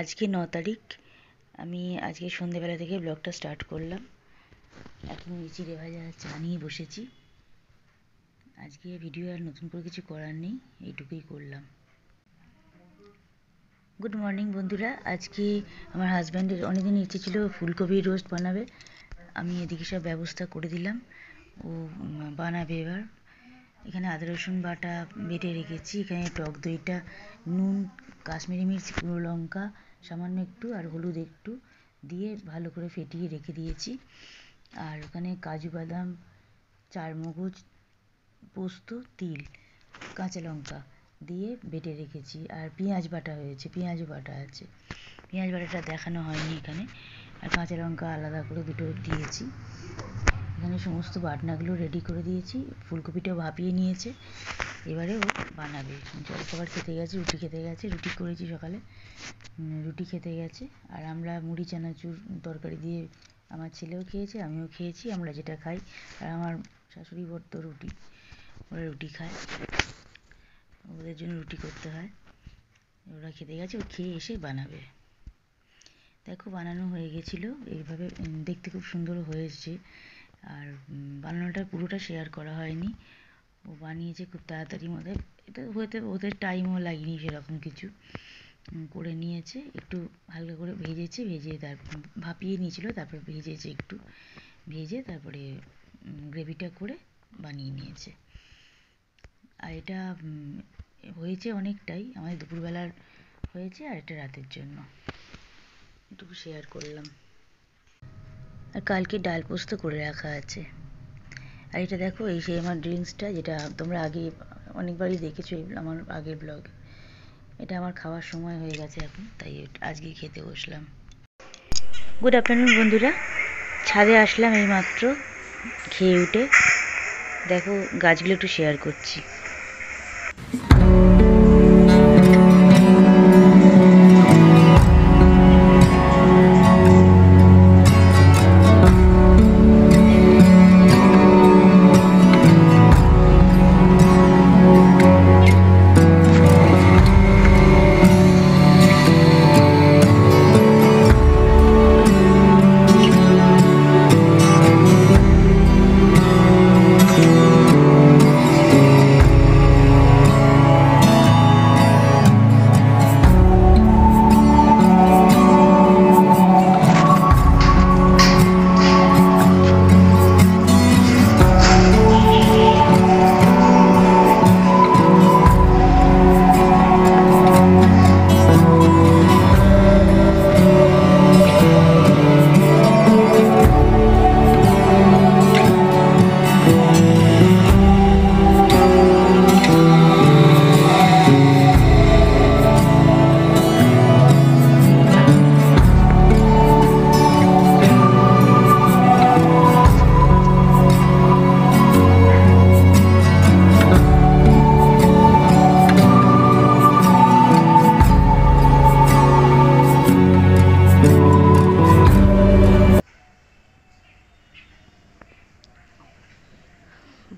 আজকে 9 তারিখ। আমি আজকে সন্ধেবেলা থেকে ব্লগটা স্টার্ট করলাম। এখন চিড়ে ভাজা চা নিয়ে বসেছি। আজকে ভিডিও আর নতুন করে কিছু করার নেই, এইটুকুই করলাম। গুড মর্নিং বন্ধুরা। আজকে আমার হাজব্যান্ডের অনেকদিন ইচ্ছে ছিল ফুলকপির রোস্ট বানাবে। আমি এদিকে সব ব্যবস্থা করে দিলাম, ও বানাবে এবার। এখানে আদা রসুন বাটা বেটে রেখেছি। এখানে টক দইটা, নুন, কাশ্মীরি মির্চ, গুঁড়ো লঙ্কা সামান্য একটু আর হলুদ একটু দিয়ে ভালো করে ফেটিয়ে রেখে দিয়েছি। আর ওখানে কাজু বাদাম, চারমগজ, পোস্ত, তিল, কাঁচা লঙ্কা দিয়ে বেটে রেখেছি। আর পেঁয়াজ বাটা হয়েছে, পেঁয়াজও বাটা আছে। পেঁয়াজ বাটাটা দেখানো হয়নি এখানে। আর কাঁচা লঙ্কা আলাদা করে দুটো দিয়েছি। এখানে সমস্ত বাটনাগুলো রেডি করে দিয়েছি। ফুলকপিটাও ভাপিয়ে নিয়েছে, এবারে ও বানাবে। জলখাবার খেতে গেছে, রুটি খেতে গেছে। রুটি করেছি সকালে, রুটি খেতে গেছে। আর আমরা মুড়ি চানাচুর তরকারি দিয়ে, আমার ছেলেও খেয়েছে, আমিও খেয়েছি, আমরা যেটা খাই। আর আমার শাশুড়ি বর তো রুটি, ওরা রুটি খায়, ওদের জন্য রুটি করতে হয়। ওরা খেতে গেছে, ও খেয়ে এসে বানাবে। দেখো বানানো হয়ে গেছিলো এইভাবে, দেখতে খুব সুন্দর হয়েছে। আর বানানোটা পুরোটা শেয়ার করা হয়নি। ও বানিয়েছে খুব তাড়াতাড়ির মধ্যে, এটা হতে ওদের টাইমও লাগেনি সেরকম কিছু। করে নিয়েছে, একটু হালকা করে ভেজেছে, ভেজে তারপর ভাপিয়ে নিয়েছিল, তারপর ভেজেছে একটু, ভেজে তারপরে গ্রেভিটা করে বানিয়ে নিয়েছে। আর এটা হয়েছে অনেকটাই, আমাদের দুপুরবেলার হয়েছে, আর এটা রাতের জন্য একটু শেয়ার করলাম। আর কালকে ডাল পোস্ত করে রাখা আছে। আর এটা দেখো, এই সেই আমার ড্রিঙ্কসটা, যেটা তোমরা আগে অনেকবারই দেখেছো আমার আগের ব্লগ। এটা আমার খাওয়ার সময় হয়ে গেছে এখন, তাই আজকে খেতে বসলাম। গুড আফটারনুন বন্ধুরা। ছাদে আসলাম এইমাত্র খেয়ে উঠে। দেখো গাছগুলো একটু শেয়ার করছি।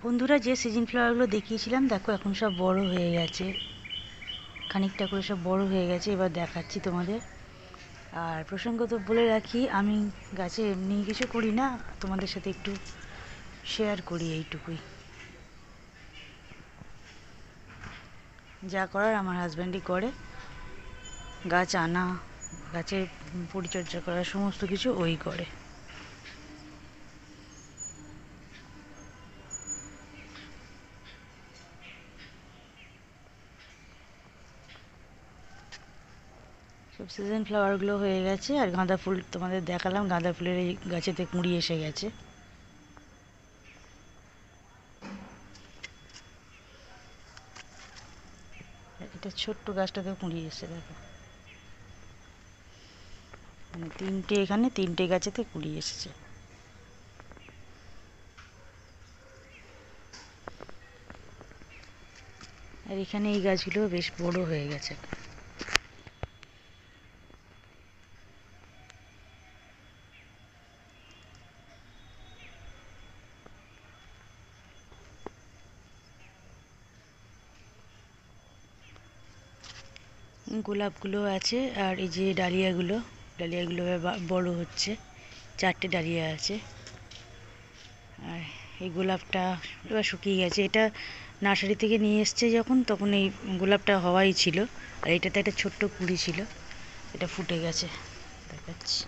বন্ধুরা, যে সিজন ফ্লাওয়ারগুলো দেখিয়েছিলাম দেখো এখন সব বড় হয়ে গেছে, খানিকটা করে সব বড় হয়ে গেছে। এবার দেখাচ্ছি তোমাদের। আর প্রসঙ্গত বলে রাখি, আমি গাছে এমনি কিছু করি না, তোমাদের সাথে একটু শেয়ার করি, এইটুকুই। যা করার আমার হাজব্যান্ডই করে, গাছ আনা, গাছের পরিচর্যা করা, সমস্ত কিছু ওই করে। সব সিজন ফ্লাওয়ারগুলো হয়ে গেছে। আর গাঁদা ফুল তোমাদের দেখালাম, গাঁদা ফুলের এই গাছেতে কুঁড়ি এসে গেছে। এটা ছোট্ট গাছটাতে কুঁড়ি এসে দেখো, মানে তিনটে, এখানে তিনটে গাছেতে কুঁড়ি এসেছে। আর এখানে এই গাছগুলো বেশ বড় হয়ে গেছে। গোলাপগুলো আছে, আর এই যে ডালিয়াগুলো এবার বড় হচ্ছে, 4টে ডালিয়া আছে। আর এই গোলাপটা এবার শুকিয়ে গেছে। এটা নার্সারি থেকে নিয়ে এসছে যখন, তখন এই গোলাপটা হওয়াই ছিল। আর এটাতে একটা ছোট্ট কুঁড়ি ছিল, এটা ফুটে গেছে, দেখাচ্ছি।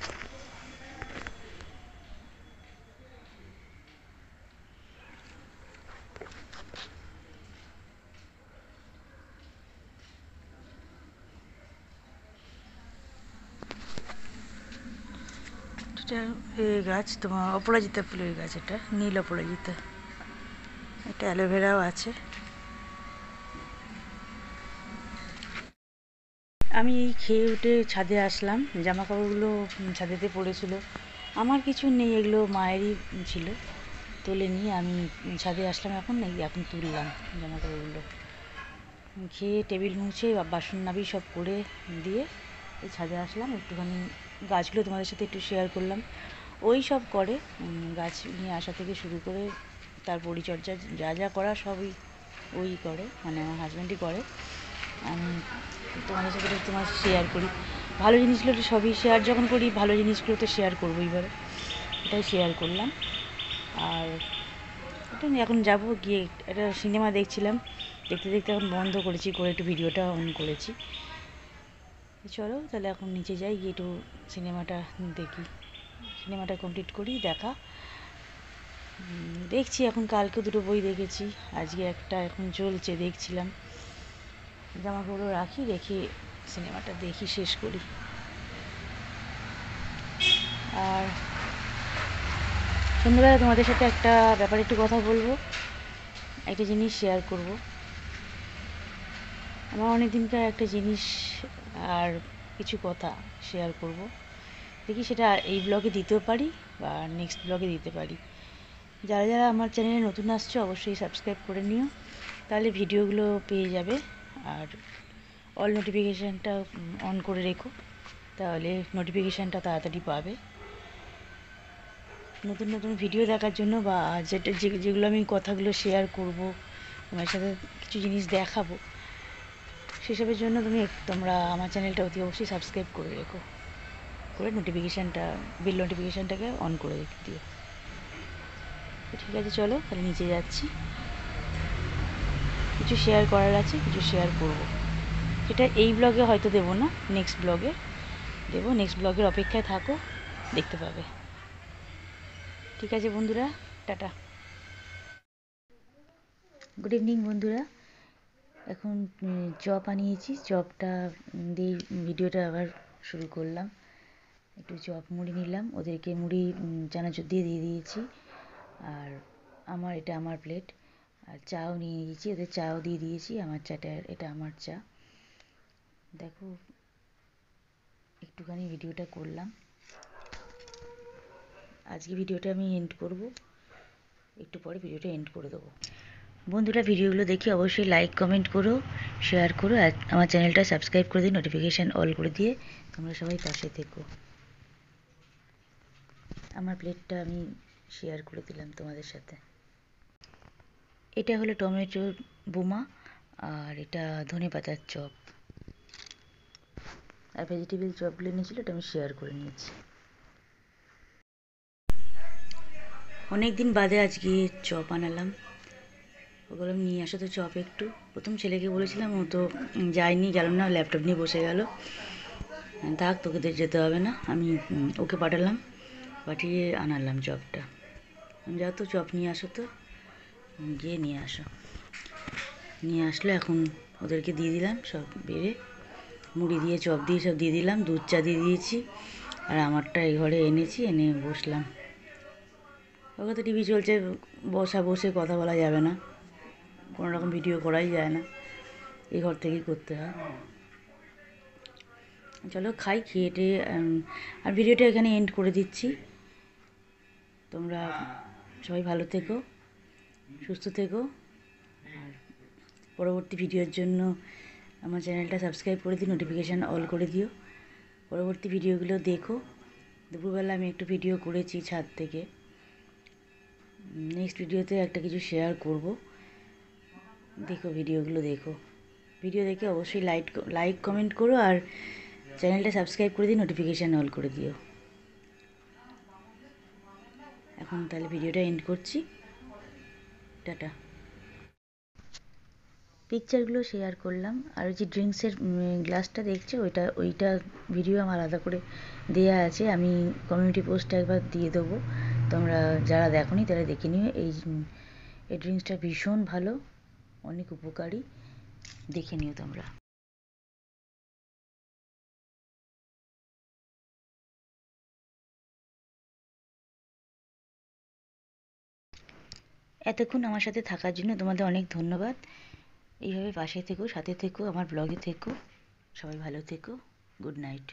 এটা গাছ তোমার অপরাজিতা ফুলের গাছ, এটা নীল অপরাজিতা। এটা অ্যালোভেরাও আছে। আমি এই খেয়ে উঠে ছাদে আসলাম, জামা কাপড়গুলো ছাদেতে পড়েছিল। আমার কিছু নেই, এগুলো মায়েরই ছিল, তুলে নিয়ে আমি ছাদে আসলাম। এখন তুললাম জামা কাপড়গুলো। খেয়ে টেবিল মুছে বাসন নাবি সব করে দিয়ে এই ছাদে আসলাম। একটুখানি গাছগুলো তোমাদের সাথে একটু শেয়ার করলাম। ওই সব করে, গাছ নিয়ে আসা থেকে শুরু করে তার পরিচর্যা যা যা করা সবই ওই করে, মানে আমার হাজব্যান্ডই করে। আমি তোমাদের সাথে তোমার শেয়ার করি। ভালো জিনিসগুলো তো সবই শেয়ার যখন করি, ভালো জিনিসগুলো তো শেয়ার করবোই, এবারে এটাই শেয়ার করলাম। আর এটা এখন যাব গিয়ে একটা সিনেমা দেখছিলাম, দেখতে দেখতে এখন বন্ধ করেছি, করে একটু ভিডিওটা অন করেছি। চলো তাহলে এখন নিচে যাই, গিয়ে একটু সিনেমাটা দেখি, সিনেমাটা কমপ্লিট করি দেখা। দেখছি এখন, কালকে 2টো বই দেখেছি, আজকে একটা এখন চলছে দেখছিলাম। জামা কাপড় রাখি, রেখে সিনেমাটা দেখি, শেষ করি। আর সন্ধ্যাবেলা তোমাদের সাথে একটা ব্যাপারে একটু কথা বলবো, একটা জিনিস শেয়ার করব। আমার অনেক দিনকার একটা জিনিস আর কিছু কথা শেয়ার করব, দেখি সেটা এই ব্লগে দিতেও পারি বা নেক্সট ব্লগে দিতে পারি। যারা যারা আমার চ্যানেলে নতুন আসছো অবশ্যই সাবস্ক্রাইব করে নিও, তাহলে ভিডিওগুলো পেয়ে যাবে। আর অল নোটিফিকেশানটা অন করে রেখো, তাহলে নোটিফিকেশানটা তাড়াতাড়ি পাবে। নতুন নতুন ভিডিও দেখার জন্য, বা যেগুলো আমি কথাগুলো শেয়ার করব, তোমার সাথে কিছু জিনিস দেখাবো, সেসবের জন্য তোমরা আমার চ্যানেলটা অতি অবশ্যই সাবস্ক্রাইব করে রেখো, করে বেল নোটিফিকেশানটাকে অন করে দিও। ঠিক আছে, চলো তাহলে নিচে যাচ্ছি। কিছু শেয়ার করার আছে, কিছু শেয়ার করব। এটা এই ব্লগে হয়তো দেবো না, নেক্সট ব্লগে দেবো। নেক্সট ব্লগের অপেক্ষায় থাকো, দেখতে পাবে। ঠিক আছে বন্ধুরা, টাটা। গুড ইভিনিং বন্ধুরা। এখন চপ আনিয়েছি, চপটা দিয়ে ভিডিওটা আবার শুরু করলাম। একটু চপ মুড়ি নিলাম, ওদেরকে মুড়ি চানাচুর দিয়ে দিয়েছি। আর এটা আমার প্লেট। আর চাও নিয়ে নিয়েছি, ওদের চাও দিয়ে দিয়েছি। আমার চাটা, এটা আমার চা। দেখো একটুখানি ভিডিওটা করলাম। আজকে ভিডিওটা আমি এন্ড করব, একটু পরে ভিডিওটা এন্ড করে দেবো। বন্ধুরা ভিডিওগুলো দেখে অবশ্যই লাইক কমেন্ট করো, শেয়ার করো, আর আমার চ্যানেলটা সাবস্ক্রাইব করে দিয়ে নোটিফিকেশান অল করে দিয়ে তোমরা সবাই পাশে থেকো। আমার প্লেটটা আমি শেয়ার করে দিলাম তোমাদের সাথে। এটা হলো টমেটো বোমা, আর এটা ধনেপাতার চপ। আর ভেজিটেবিল চপগুলো নিয়েছিল, এটা আমি শেয়ার করে নিয়েছি। অনেক দিন বাদে আজকে চপ আনালাম, ওগুলো নিয়ে আসা তো চপ একটু। প্রথম ছেলেকে বলেছিলাম, ও তো যায়নি, গেলাম না, ল্যাপটপ নিয়ে বসে গেল। থাক, তোকে যেতে হবে না, আমি ওকে পাঠালাম, পাঠিয়ে আনালাম চপটা। যাও তো চপ নিয়ে আসো, তো গিয়ে নিয়ে আসো। নিয়ে আসলো, এখন ওদেরকে দিয়ে দিলাম সব বেড়ে, মুড়ি দিয়ে চপ দিয়ে সব দিয়ে দিলাম, দুধ চা দিয়ে দিয়েছি। আর আমারটা এই ঘরে এনেছি, এনে বসলাম। ওকে তো টিভি চলছে, বসে কথা বলা যাবে না, কোনো রকম ভিডিও করাই যায় না, এই ঘর থেকেই করতে হয়। চলো খাই, খেয়ে টেয়ে আর ভিডিওটা এখানে এন্ড করে দিচ্ছি। তোমরা সবাই ভালো থেকো, সুস্থ থেকো। আর পরবর্তী ভিডিওর জন্য আমার চ্যানেলটা সাবস্ক্রাইব করে দিও, নোটিফিকেশান অল করে দিও। পরবর্তী ভিডিওগুলো দেখো। দুপুরবেলা আমি একটু ভিডিও করেছি ছাদ থেকে, নেক্সট ভিডিওতে একটা কিছু শেয়ার করব, দেখো ভিডিওগুলো দেখো। ভিডিও দেখে অবশ্যই লাইক কমেন্ট করো, আর চ্যানেলটা সাবস্ক্রাইব করে দিয়ে নোটিফিকেশান অল করে দিও। এখন তাহলে ভিডিওটা এন্ড করছি, টাটা। পিকচারগুলো শেয়ার করলাম, আর ওই যে ড্রিঙ্কসের গ্লাসটা দেখছো, ওইটা ভিডিও আমার আলাদা করে দেয়া আছে, আমি কমিউনিটি পোস্টে একবার দিয়ে দেবো, তোমরা যারা দেখোনি তারা দেখে নিও। এই ড্রিঙ্কসটা ভীষণ ভালো, অনেক উপকারী, দেখে নিও তোমরা। এতক্ষণ আমার সাথে থাকার জন্য তোমাদের অনেক ধন্যবাদ। এইভাবে পাশে থেকো, সাথে থেকো, আমার ব্লগে থেকো, সবাই ভালো থেকো। Good night.